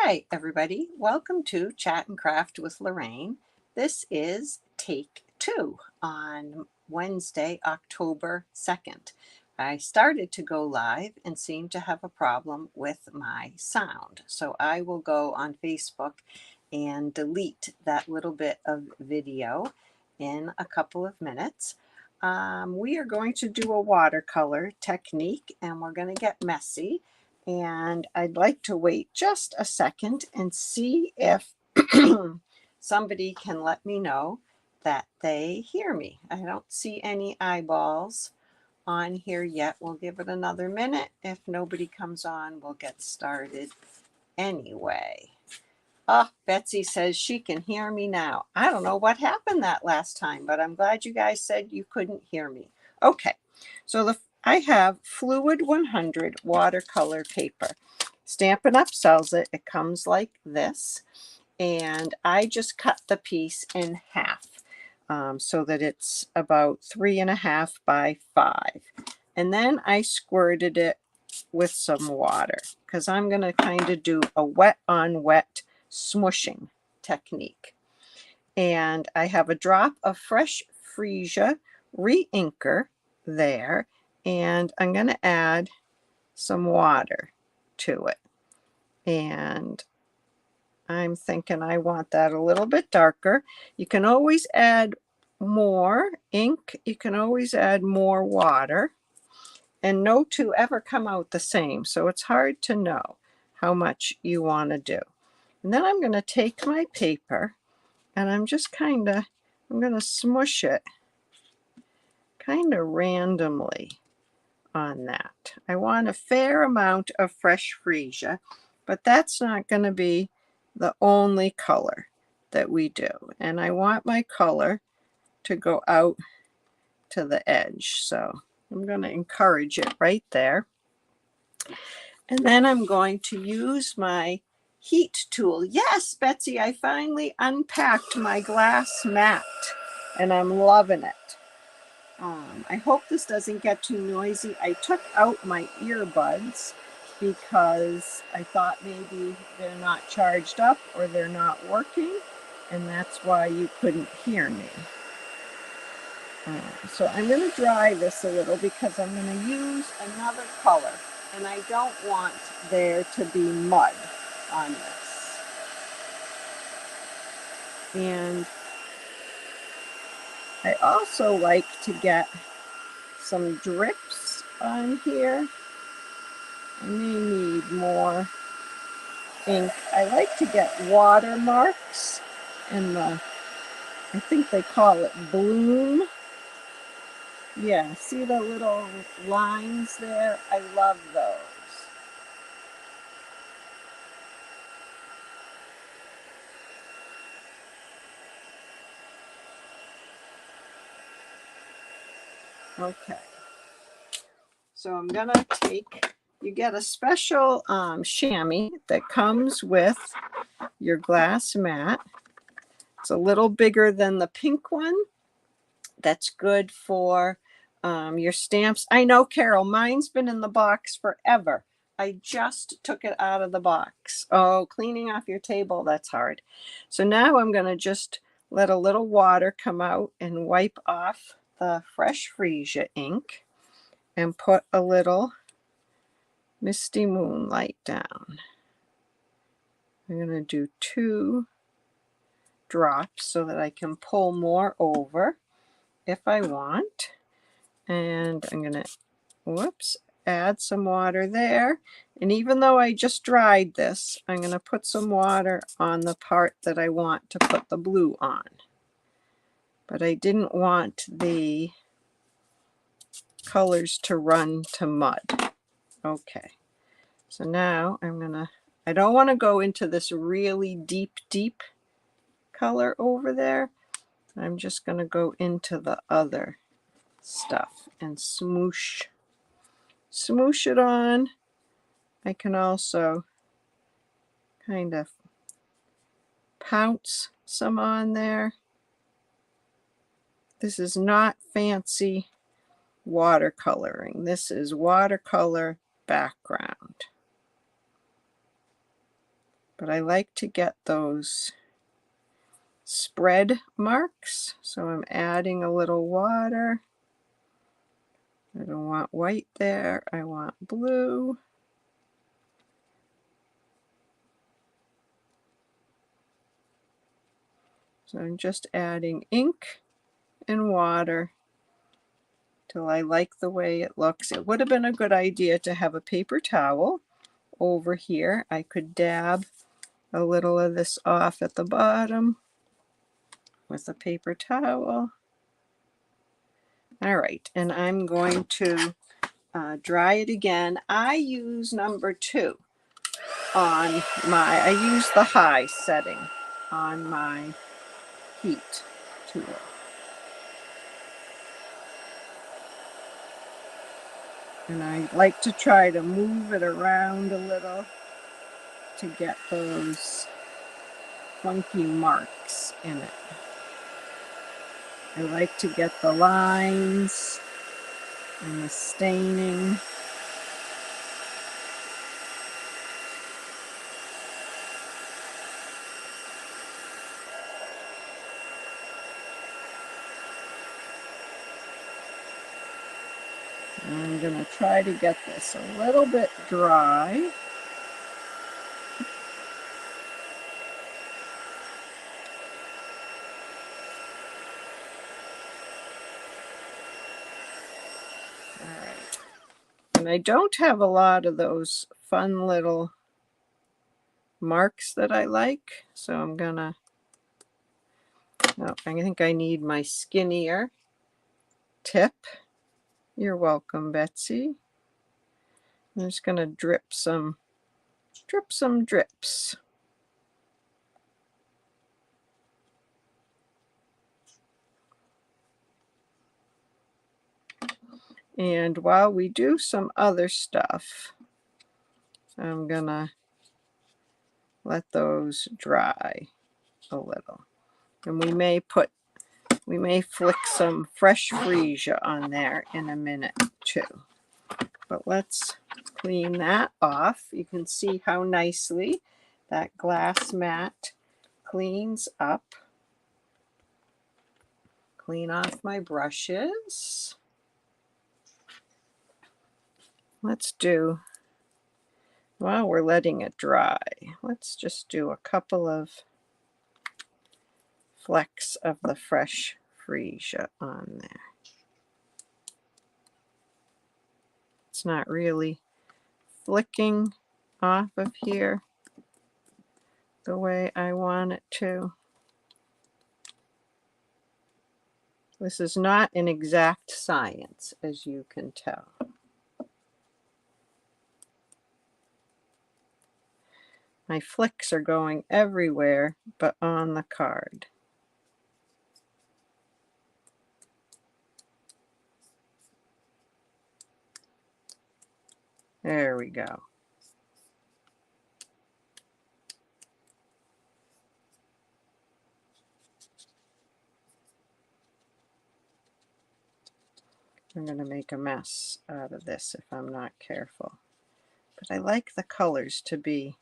Hi, everybody. Welcome to Chat and Craft with Lorraine. This is take 2 on Wednesday, October 2nd. I started to go live and seemed to have a problem with my sound. So I will go on Facebook and delete that little bit of video in a couple of minutes. We are going to do a watercolor technique and we're going to get messy. And I'd like to wait just a second and see if somebody can let me know that they hear me. I don't see any eyeballs on here yet. We'll give it another minute. If nobody comes on, we'll get started anyway. Oh, Betsy says she can hear me now. I don't know what happened that last time, but I'm glad you guys said you couldn't hear me. Okay, so I have Fluid 100 watercolor paper. Stampin' Up sells it. It comes like this. And I just cut the piece in half so that it's about 3.5 by 5. And then I squirted it with some water because I'm going to kind of do a wet on wet smushing technique. And I have a drop of fresh freesia re-inker there, and I'm going to add some water to it. And I'm thinking I want that a little bit darker. You can always add more ink. You can always add more water. And no two ever come out the same, so it's hard to know how much you want to do. And then I'm going to take my paper and I'm going to smush it kind of randomly on that. I want a fair amount of fresh freesia, but that's not going to be the only color that we do. And I want my color to go out to the edge. So I'm going to encourage it right there. And then I'm going to use my heat tool. Yes, Betsy, I finally unpacked my glass mat and I'm loving it. I hope this doesn't get too noisy. I took out my earbuds because I thought maybe they're not charged up or they're not working, and that's why you couldn't hear me. So I'm going to dry this a little because I'm going to use another color, and I don't want there to be mud on this. And I also like to get some drips on here. I may need more ink. I like to get watermarks in the, I think they call it bloom. Yeah, see the little lines there? I love those. Okay. So I'm going to take, you get a special chamois that comes with your glass mat. It's a little bigger than the pink one. That's good for your stamps. I know, Carol, mine's been in the box forever. I just took it out of the box. Oh, cleaning off your table, that's hard. So now I'm going to just let a little water come out and wipe off the fresh freesia ink and put a little Misty Moonlight down. I'm going to do 2 drops so that I can pull more over if I want. And I'm going to, add some water there. And even though I just dried this, I'm going to put some water on the part that I want to put the blue on. But I didn't want the colors to run to mud. Okay. So now I don't want to go into this really deep color over there. I'm just going to go into the other stuff and smoosh it on. I can also kind of pounce some on there. This is not fancy watercoloring. This is watercolor background. but I like to get those spread marks. So I'm adding a little water. I don't want white there, I want blue. So I'm just adding ink and water till I like the way it looks. It would have been a good idea to have a paper towel over here. I could dab a little of this off at the bottom with a paper towel. All right, and I'm going to dry it again. I use number 2 on my, I use the high setting on my heat tool. And I like to try to move it around a little to get those funky marks in it. I like to get the lines and the staining. And I'm going to try to get this a little bit dry. All right. And I don't have a lot of those fun little marks that I like, so I'm gonna, oh, I think I need my skinnier tip. You're welcome, Betsy. I'm just gonna drip some drips. And while we do some other stuff, I'm gonna let those dry a little. And we may flick some fresh freesia on there in a minute too. But let's clean that off. You can see how nicely that glass mat cleans up. Clean off my brushes. Let's do, while we're letting it dry, let's just do a couple of flecks of the fresh freesia on there. It's not really flicking off of here the way I want it to. This is not an exact science, as you can tell. My flicks are going everywhere but on the card. There we go. I'm going to make a mess out of this if I'm not careful. But I like the colors to be,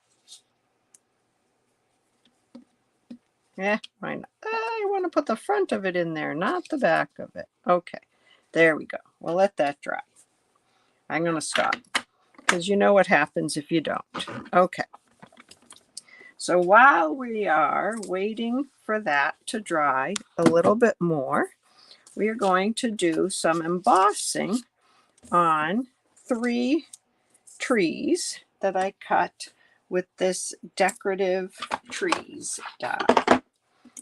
why not? I want to put the front of it in there, not the back of it. Okay, there we go. We'll let that dry. I'm going to stop because you know what happens if you don't. Okay. So while we are waiting for that to dry a little bit more, we are going to do some embossing on 3 trees that I cut with this Decorative Trees die.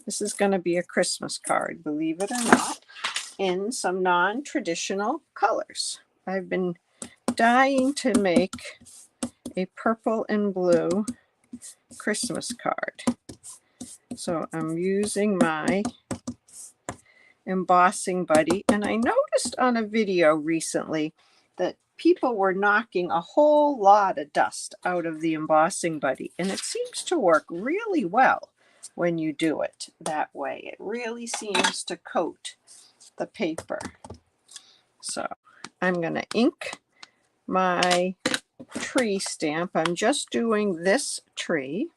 This is going to be a Christmas card, believe it or not, in some non-traditional colors. I've been dying to make a purple and blue Christmas card. So I'm using my embossing buddy, and I noticed on a video recently that people were knocking a whole lot of dust out of the embossing buddy, and it seems to work really well when you do it that way. It really seems to coat the paper. So I'm going to ink my tree stamp. I'm just doing this tree,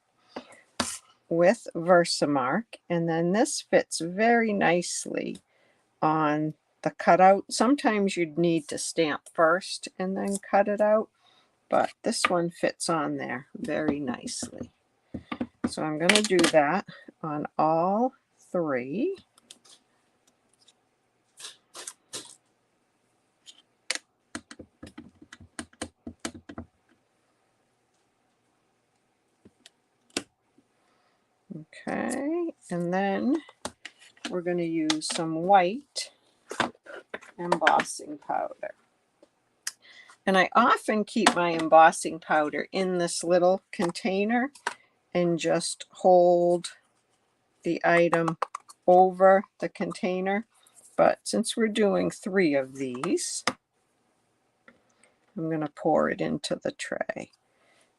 with Versamark, and then this fits very nicely on the cutout. Sometimes you'd need to stamp first and then cut it out, but this one fits on there very nicely. So I'm going to do that on all three. Okay, and then we're going to use some white embossing powder. And I often keep my embossing powder in this little container and just hold the item over the container. But since we're doing 3 of these, I'm going to pour it into the tray.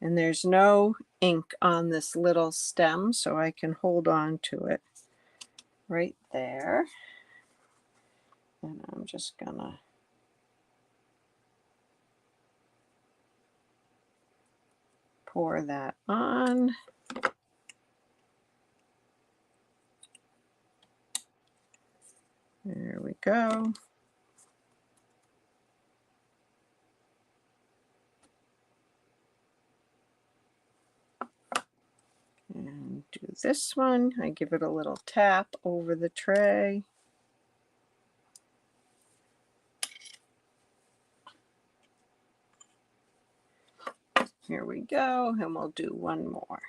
And there's no ink on this little stem, so I can hold on to it right there. And I'm just going to pour that on. There we go. And do this one. I give it a little tap over the tray. Here we go, and we'll do one more.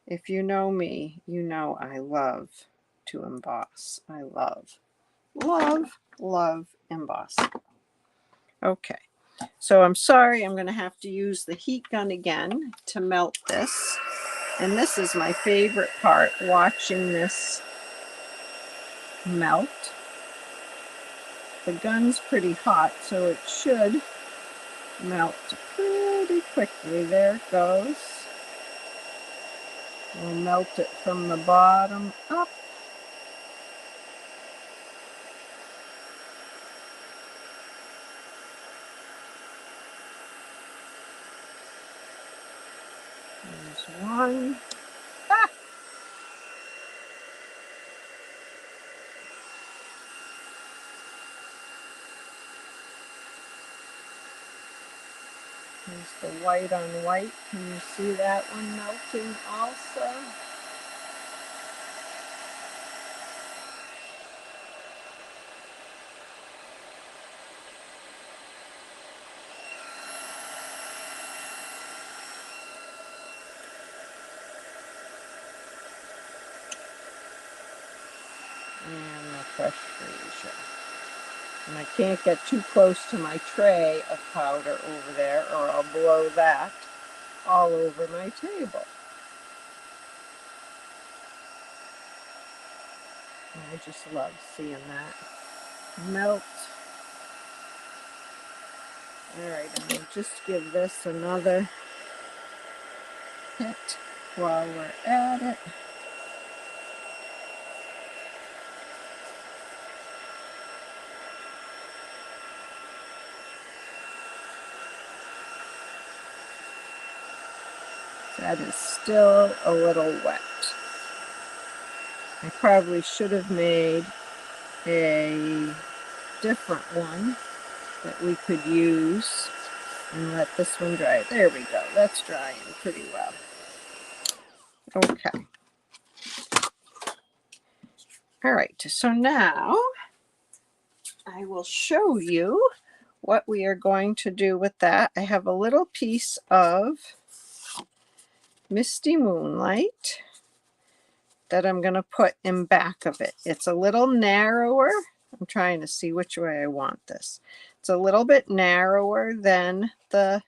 If you know me, you know I love to emboss. I love, love embossing. Okay, so I'm sorry, I'm going to have to use the heat gun again to melt this. And this is my favorite part, watching this melt. The gun's pretty hot, so it should melt pretty quickly. There it goes. We'll melt it from the bottom up. There's one. Ah! There's the white on white. Can you see that one melting also? And the fresh freesia. And I can't get too close to my tray of powder over there, or I'll blow that all over my table. And I just love seeing that melt. Alright, I'm going to just give this another hit while we're at it. That is still a little wet. I probably should have made a different one that we could use and let this one dry. There we go. That's drying pretty well. Okay. All right. So now I will show you what we are going to do with that. I have a little piece of Misty Moonlight that I'm going to put in back of it. It's a little narrower. I'm trying to see which way I want this. It's a little bit narrower than the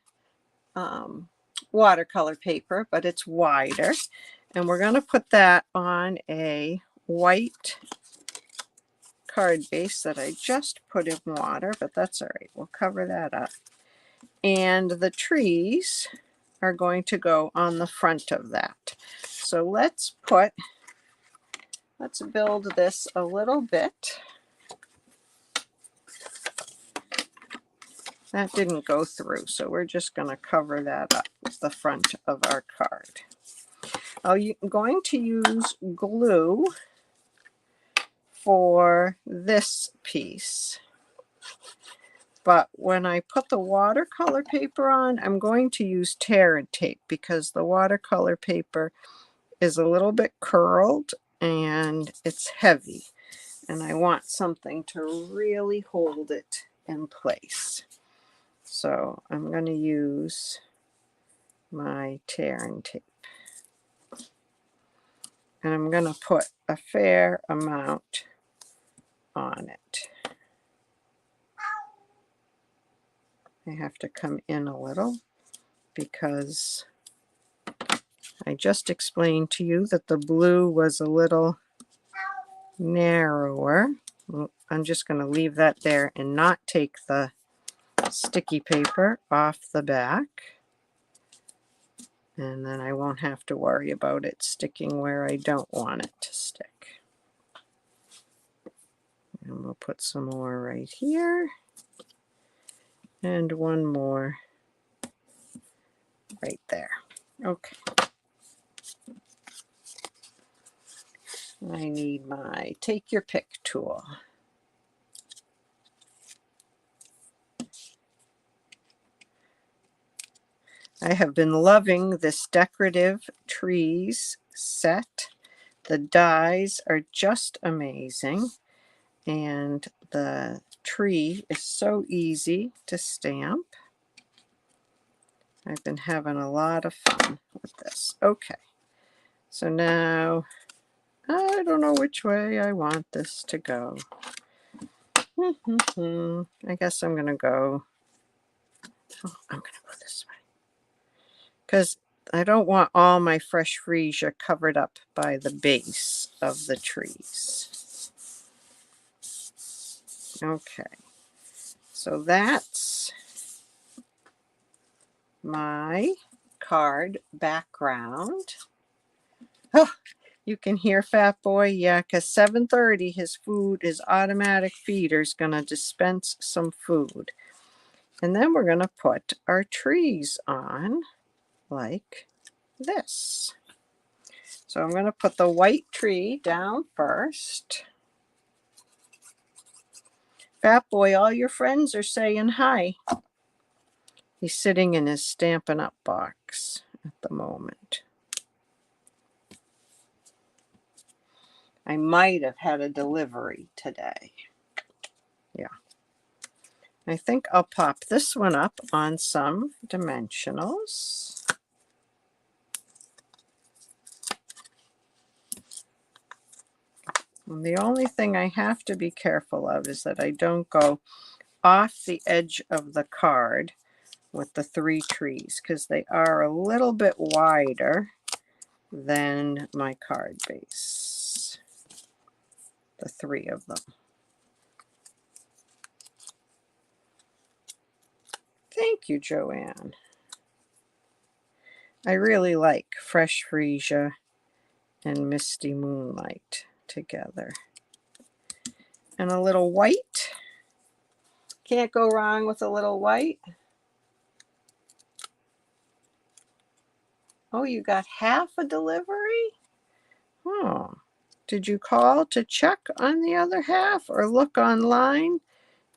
watercolor paper, but it's wider. And we're going to put that on a white card base that I just put in water, but that's all right. We'll cover that up. And the trees are going to go on the front of that. So let's build this a little bit. That didn't go through, so we're just going to cover that up with the front of our card. I'm going to use glue for this piece. But when I put the watercolor paper on, I'm going to use tear and tape because the watercolor paper is a little bit curled and it's heavy. And I want something to really hold it in place. So I'm going to use my tear and tape. And I'm going to put a fair amount on it. I have to come in a little because I just explained to you that the blue was a little narrower. I'm just going to leave that there and not take the sticky paper off the back. And then I won't have to worry about it sticking where I don't want it to stick. And we'll put some more right here. And one more right there. Okay. I need my take your pick tool. I have been loving this Decorative Trees set. The dies are just amazing. And the tree is so easy to stamp. I've been having a lot of fun with this. Okay, so now I don't know which way I want this to go. I guess I'm going to go, I'm going to go this way. Because I don't want all my fresh freesia covered up by the base of the trees. Okay, so that's my card background. Oh, you can hear Fat Boy. Yeah, because 7:30, his automatic feeder is going to dispense some food. And then we're going to put our trees on like this. So I'm going to put the white tree down first. Fat Boy, all your friends are saying hi. He's sitting in his Stampin' Up box at the moment. I might have had a delivery today. Yeah. I think I'll pop this one up on some dimensionals. And the only thing I have to be careful of is that I don't go off the edge of the card with the 3 trees because they are a little bit wider than my card base. The 3 of them. Thank you, Joanne. I really like Fresh Freesia and Misty Moonlight together. And a little white. Can't go wrong with a little white. Oh, you got half a delivery? Oh, did you call to check on the other half or look online?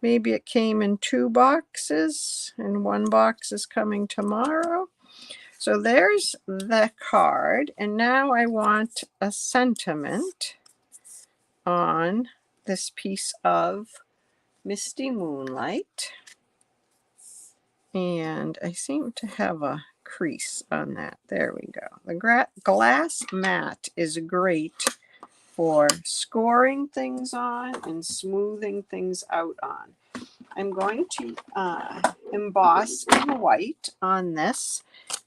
Maybe it came in 2 boxes and 1 box is coming tomorrow. So there's the card. And now I want a sentiment on this piece of Misty Moonlight. And I seem to have a crease on that. There we go. The glass mat is great for scoring things on and smoothing things out on. I'm going to emboss in white on this,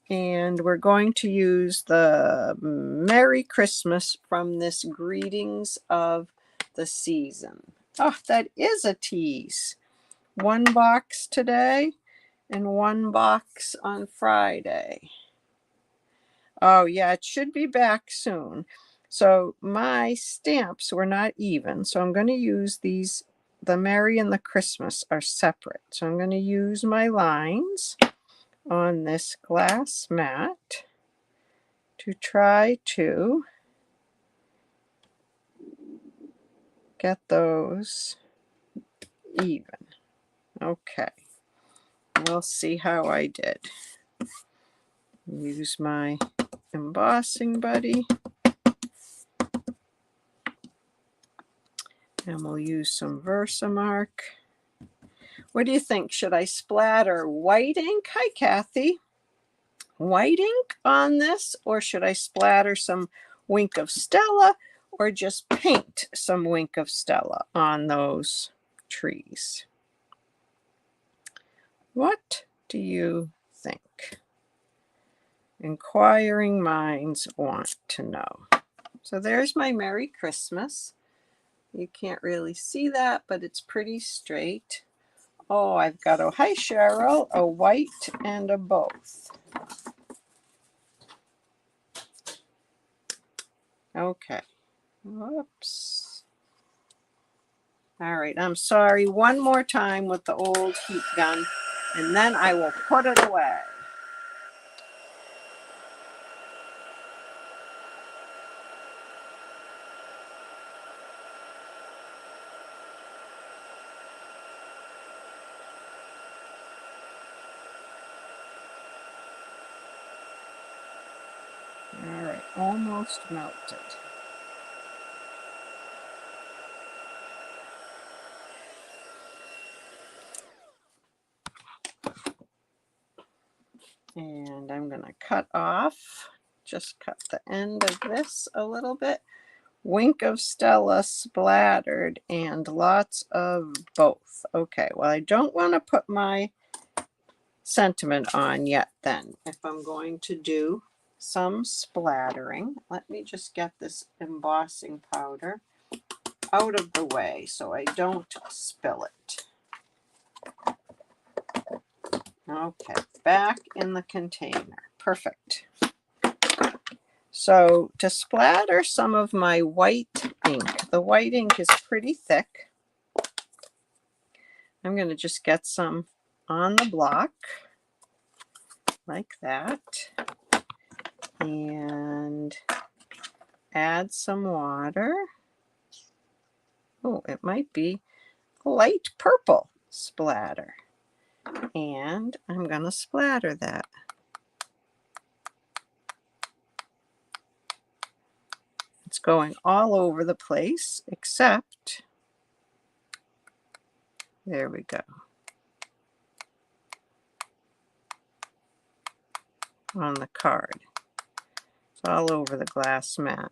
and we're going to use the Merry Christmas from this Greetings of the Season. Oh, that is a tease. 1 box today and 1 box on Friday. Oh yeah, it should be back soon. So my stamps were not even, so I'm going to use these. The Merry and the Christmas are separate. So I'm going to use my lines on this glass mat to try to get those even. Okay, we'll see how I did. Use my embossing buddy. And we'll use some Versamark. What do you think? Should I splatter white ink? Hi, Kathy. White ink on this, or should I splatter some Wink of Stella, or just paint some Wink of Stella on those trees? What do you think? Inquiring minds want to know. So there's my Merry Christmas. You can't really see that, but it's pretty straight. Oh, I've got a, hi Cheryl, a white and a both. Okay. Whoops. All right, I'm sorry. One more time with the old heat gun, and then I will put it away. All right, almost melted. And I'm going to cut off, just cut the end of this a little bit. Wink of Stella splattered and lots of both. Okay, well, I don't want to put my sentiment on yet then. If I'm going to do some splattering, let me just get this embossing powder out of the way so I don't spill it. Okay, back in the container. Perfect. So to splatter some of my white ink, the white ink is pretty thick. I'm going to just get some on the block like that and add some water. Oh, it might be light purple splatter. And I'm going to splatter that. It's going all over the place except, there we go, on the card. It's all over the glass mat.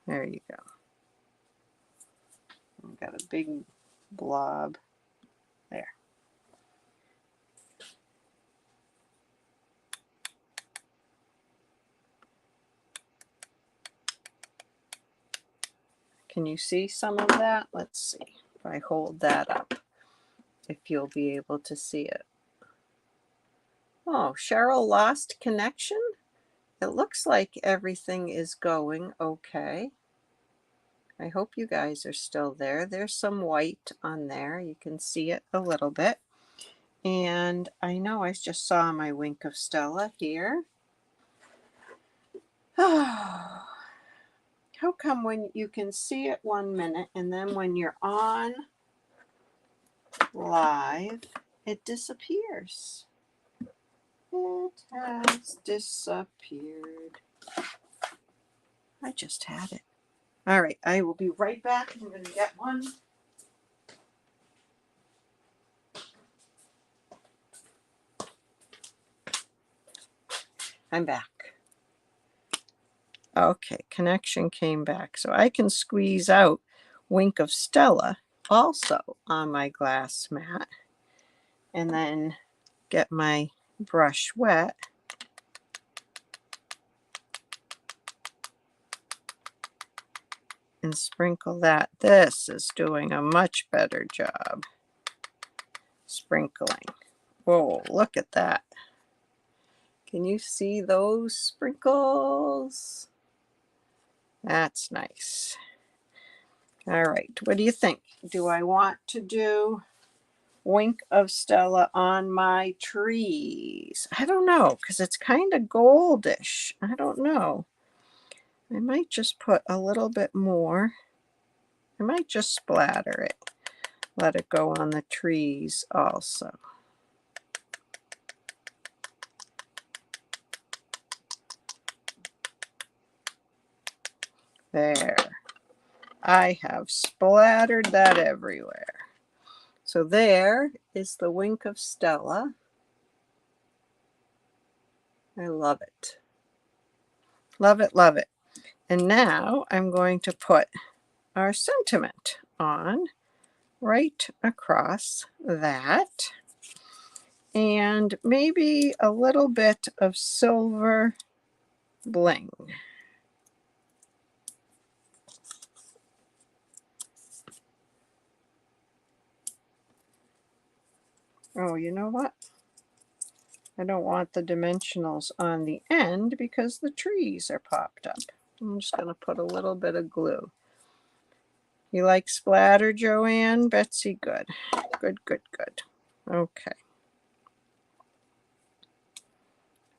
There you go. I've got a big blob there. Can you see some of that? Let's see if I hold that up, if you'll be able to see it. Oh, Cheryl lost connection? It looks like everything is going okay. I hope you guys are still there. There's some white on there. You can see it a little bit. And I know I just saw my Wink of Stella here. How come when you can see it 1 minute and then when you're on live, it disappears? It has disappeared. I just had it. All right, I will be right back. I'm going to get one. I'm back. Okay, connection came back. So I can squeeze out Wink of Stella also on my glass mat and then get my brush wet. And sprinkle that. This is doing a much better job sprinkling. Whoa, look at that. Can you see those sprinkles? That's nice. All right, what do you think? Do I want to do Wink of Stella on my trees? I don't know, because it's kind of goldish. I don't know. I might just put a little bit more. I might just splatter it. Let it go on the trees also. There. I have splattered that everywhere. So there is the Wink of Stella. I love it. Love it, love it. And now I'm going to put our sentiment on right across that. And maybe a little bit of silver bling. Oh, you know what? I don't want the dimensionals on the end because the trees are popped up. I'm just going to put a little bit of glue. You like splatter, Joanne? Betsy, good. Good, good, good. Okay.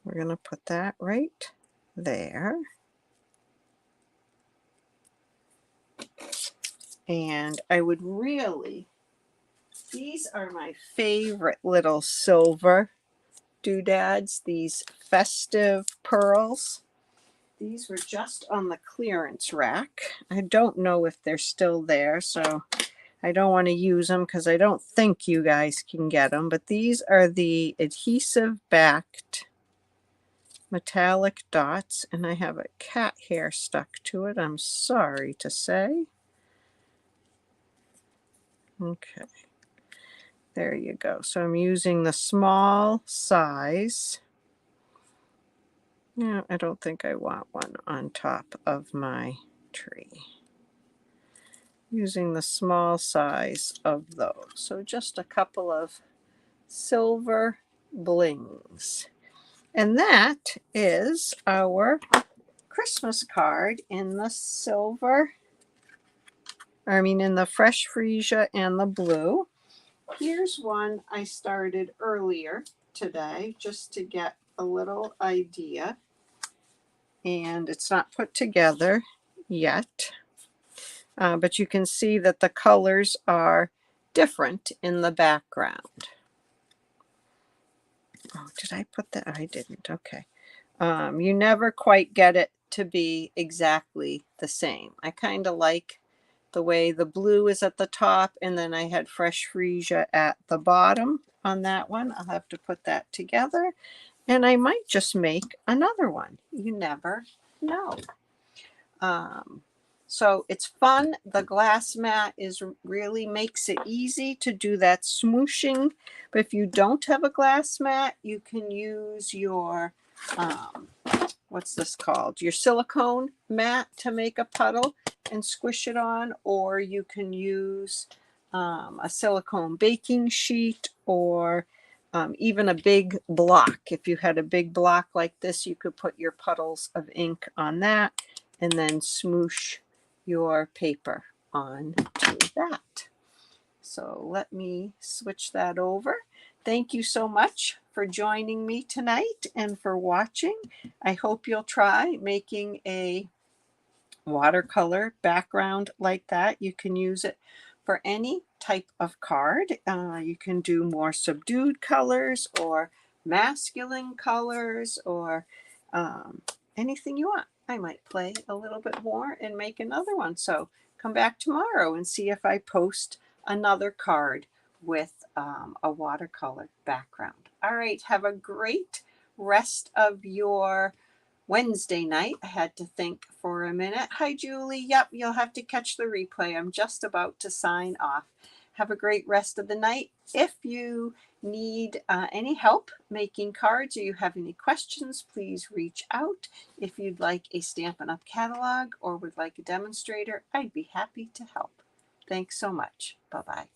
We're going to put that right there. And I would really, these are my favorite little silver doodads, these festive pearls. These were just on the clearance rack. I don't know if they're still there, so I don't want to use them because I don't think you guys can get them. But these are the adhesive backed metallic dots, and I have a cat hair stuck to it, I'm sorry to say. Okay, there you go. So I'm using the small size. No, I don't think I want one on top of my tree. Using the small size of those. So just a couple of silver blings. And that is our Christmas card in the silver, in the fresh freesia and the blue. Here's one I started earlier today just to get a little idea. And it's not put together yet. But you can see that the colors are different in the background. Oh, did I put that? I didn't. Okay. You never quite get it to be exactly the same. I kind of like the way the blue is at the top, and then I had fresh freesia at the bottom on that one. I'll have to put that together, and I might just make another one. You never know. So it's fun. The glass mat really makes it easy to do that smooshing. But if you don't have a glass mat, you can use your, what's this called? Your silicone mat to make a puddle and squish it on. Or you can use a silicone baking sheet, or even a big block. If you had a big block like this, you could put your puddles of ink on that and then smoosh your paper on to that. So let me switch that over. Thank you so much for joining me tonight and for watching. I hope you'll try making a watercolor background like that. You can use it for any type of card. You can do more subdued colors or masculine colors, or anything you want. I might play a little bit more and make another one. So come back tomorrow and see if I post another card with a watercolor background. All right, have a great rest of your Wednesday night. I had to think for a minute. Hi, Julie. Yep, you'll have to catch the replay. I'm just about to sign off. Have a great rest of the night. If you need any help making cards, or you have any questions, please reach out. If you'd like a Stampin' Up! Catalog or would like a demonstrator, I'd be happy to help. Thanks so much. Bye-bye.